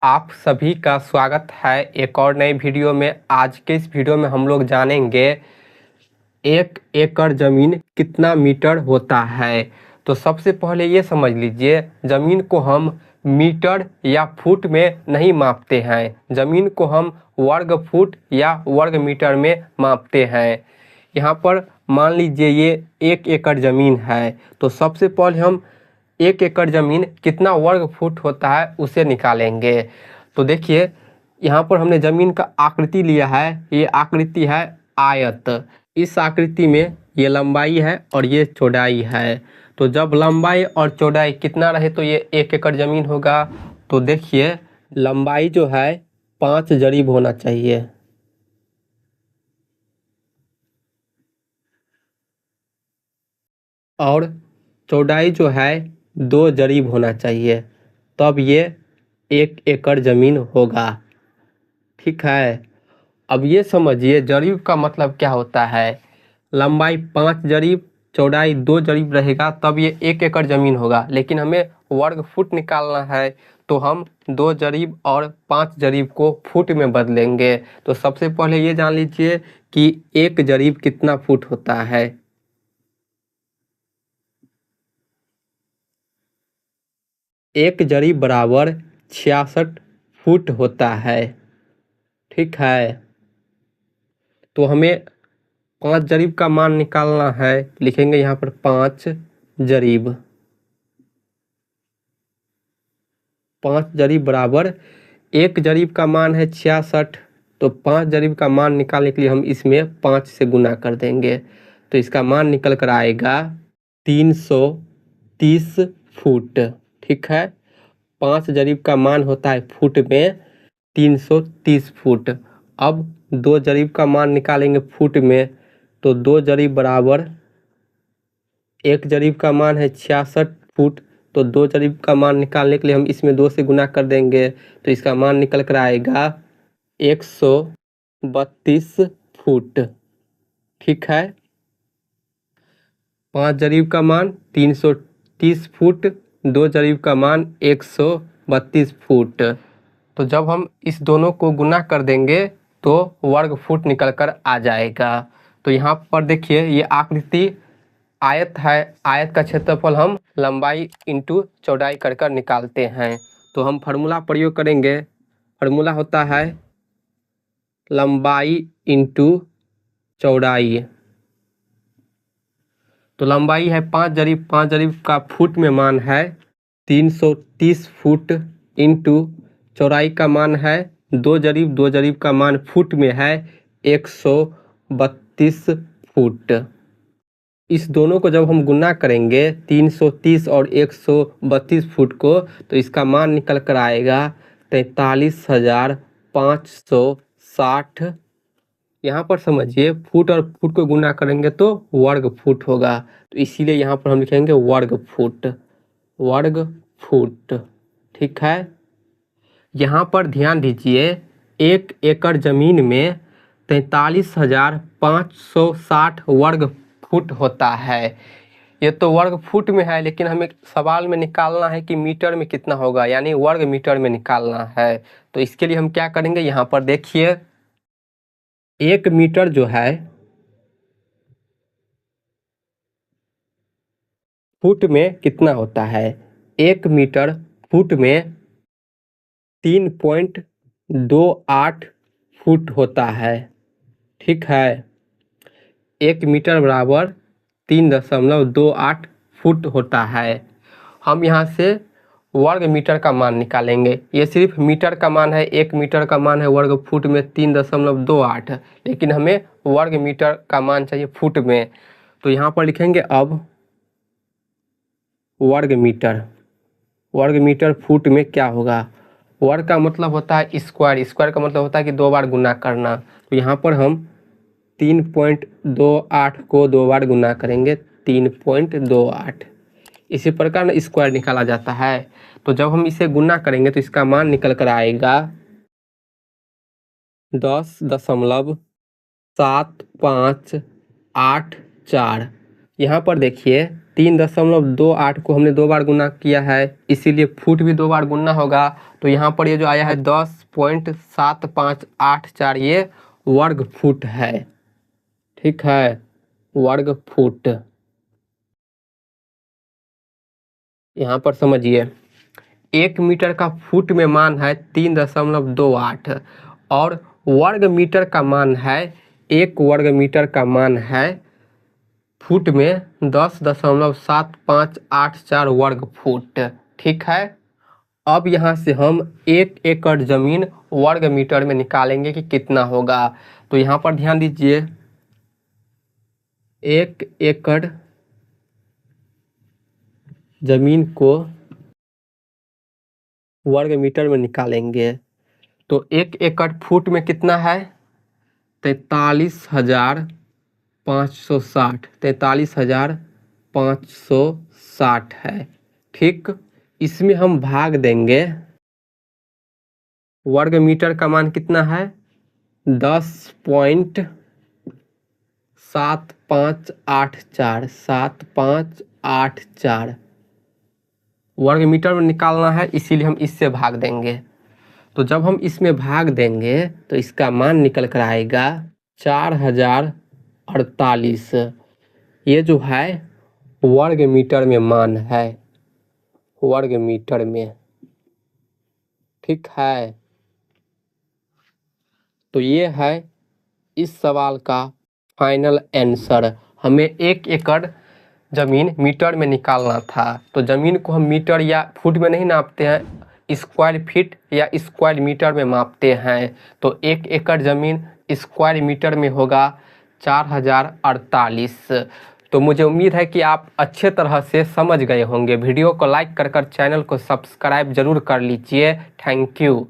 आप सभी का स्वागत है एक और नई वीडियो में। आज के इस वीडियो में हम लोग जानेंगे 1 एकड़ ज़मीन कितना मीटर होता है। तो सबसे पहले ये समझ लीजिए, ज़मीन को हम मीटर या फुट में नहीं मापते हैं, ज़मीन को हम वर्ग फुट या वर्ग मीटर में मापते हैं। यहाँ पर मान लीजिए ये 1 एकड़ ज़मीन है, तो सबसे पहले हम 1 एकड़ ज़मीन कितना वर्ग फुट होता है उसे निकालेंगे। तो देखिए, यहाँ पर हमने ज़मीन का आकृति लिया है, ये आकृति है आयत। इस आकृति में ये लंबाई है और ये चौड़ाई है। तो जब लंबाई और चौड़ाई कितना रहे तो ये 1 एकड़ ज़मीन होगा। तो देखिए, लंबाई जो है 5 जरीब होना चाहिए और चौड़ाई जो है 2 जरीब होना चाहिए, तब ये 1 एकड़ ज़मीन होगा। ठीक है, अब ये समझिए जरीब का मतलब क्या होता है। लंबाई 5 जरीब, चौड़ाई 2 जरीब रहेगा तब ये 1 एकड़ ज़मीन होगा, लेकिन हमें वर्ग फुट निकालना है तो हम 2 जरीब और 5 जरीब को फुट में बदलेंगे। तो सबसे पहले ये जान लीजिए कि 1 जरीब कितना फुट होता है। 1 जरीब बराबर 66 फुट होता है। ठीक है, तो हमें 5 जरीब का मान निकालना है। लिखेंगे यहाँ पर 5 जरीब। 5 जरीब बराबर 1 जरीब का मान है 66, तो 5 जरीब का मान निकालने के लिए हम इसमें 5 से गुना कर देंगे। तो इसका मान निकल कर आएगा 330 फुट। ठीक है, 5 जरीब का मान होता है फुट में 330 फुट। अब 2 जरीब का मान निकालेंगे फुट में, तो 2 जरीब बराबर 1 जरीब का मान है 66 फुट, तो 2 जरीब का मान निकालने के लिए हम इसमें 2 से गुना कर देंगे। तो इसका मान निकल कर आएगा 132 फुट। ठीक है, 5 जरीब का मान 330 फुट, 2 जरीब का मान 132 फुट। तो जब हम इस दोनों को गुना कर देंगे तो वर्ग फुट निकल कर आ जाएगा। तो यहाँ पर देखिए, ये आकृति आयत है, आयत का क्षेत्रफल हम लंबाई इंटू चौड़ाई कर कर निकालते हैं। तो हम फार्मूला प्रयोग करेंगे। फार्मूला होता है लंबाई इंटू चौड़ाई। तो लंबाई है 5 जरीब, 5 जरीब का फुट में मान है 330 फुट, इंटू चौड़ाई का मान है 2 जरीब, 2 जरीब का मान फुट में है 132 फुट। इस दोनों को जब हम गुना करेंगे 330 और 132 फुट को, तो इसका मान निकल कर आएगा 43,560। यहाँ पर समझिए, फुट और फुट को गुना करेंगे तो वर्ग फुट होगा, तो इसीलिए यहाँ पर हम लिखेंगे वर्ग फुट, वर्ग फुट। ठीक है, यहाँ पर ध्यान दीजिए, 1 एकड़ ज़मीन में 43,560 वर्ग फुट होता है। ये तो वर्ग फुट में है, लेकिन हमें सवाल में निकालना है कि मीटर में कितना होगा, यानी वर्ग मीटर में निकालना है। तो इसके लिए हम क्या करेंगे, यहाँ पर देखिए, 1 मीटर जो है फुट में कितना होता है। 1 मीटर फुट में 3.28 फुट होता है। ठीक है, 1 मीटर बराबर 3.28 फुट होता है। हम यहाँ से वर्ग मीटर का मान निकालेंगे। ये सिर्फ मीटर का मान है, 1 मीटर का मान है वर्ग फुट में 3.28, लेकिन हमें वर्ग मीटर का मान चाहिए फुट में। तो यहाँ पर लिखेंगे अब वर्ग मीटर। वर्ग मीटर फुट में क्या होगा, वर्ग का मतलब होता है स्क्वायर, स्क्वायर का मतलब होता है कि 2 बार गुना करना। तो यहाँ पर हम 3.28 को 2 बार गुना करेंगे, 3.28। इसी प्रकार ना स्क्वायर निकाला जाता है। तो जब हम इसे गुना करेंगे तो इसका मान निकल कर आएगा 10.7584। यहाँ पर देखिए, 3.28 को हमने 2 बार गुना किया है, इसीलिए फुट भी 2 बार गुना होगा। तो यहाँ पर ये जो आया है 10.7584 ये वर्ग फुट है। ठीक है, वर्ग फुट। यहाँ पर समझिए 1 मीटर का फुट में मान है 3.28 और वर्ग मीटर का मान है 1 वर्ग मीटर का मान है फुट में 10.7584 वर्ग फुट। ठीक है, अब यहाँ से हम 1 एकड़ जमीन वर्ग मीटर में निकालेंगे कि कितना होगा। तो यहाँ पर ध्यान दीजिए 1 एकड़ जमीन को वर्ग मीटर में निकालेंगे तो 1 एकड़ फुट में कितना है 43,560, 43,560 है। ठीक, इसमें हम भाग देंगे, वर्ग मीटर का मान कितना है 10.7584 वर्ग मीटर में निकालना है, इसीलिए हम इससे भाग देंगे। तो जब हम इसमें भाग देंगे तो इसका मान निकल कर आएगा 4048। ये जो है वर्ग मीटर में मान है, वर्ग मीटर में। ठीक है, तो ये है इस सवाल का फाइनल आंसर। हमें 1 एकड़ ज़मीन मीटर में निकालना था। तो ज़मीन को हम मीटर या फुट में नहीं नापते हैं, स्क्वायर फीट या स्क्वायर मीटर में मापते हैं। तो 1 एकड़ ज़मीन स्क्वायर मीटर में होगा 4048। तो मुझे उम्मीद है कि आप अच्छे तरह से समझ गए होंगे। वीडियो को लाइक कर चैनल को सब्सक्राइब जरूर कर लीजिए। Thank you.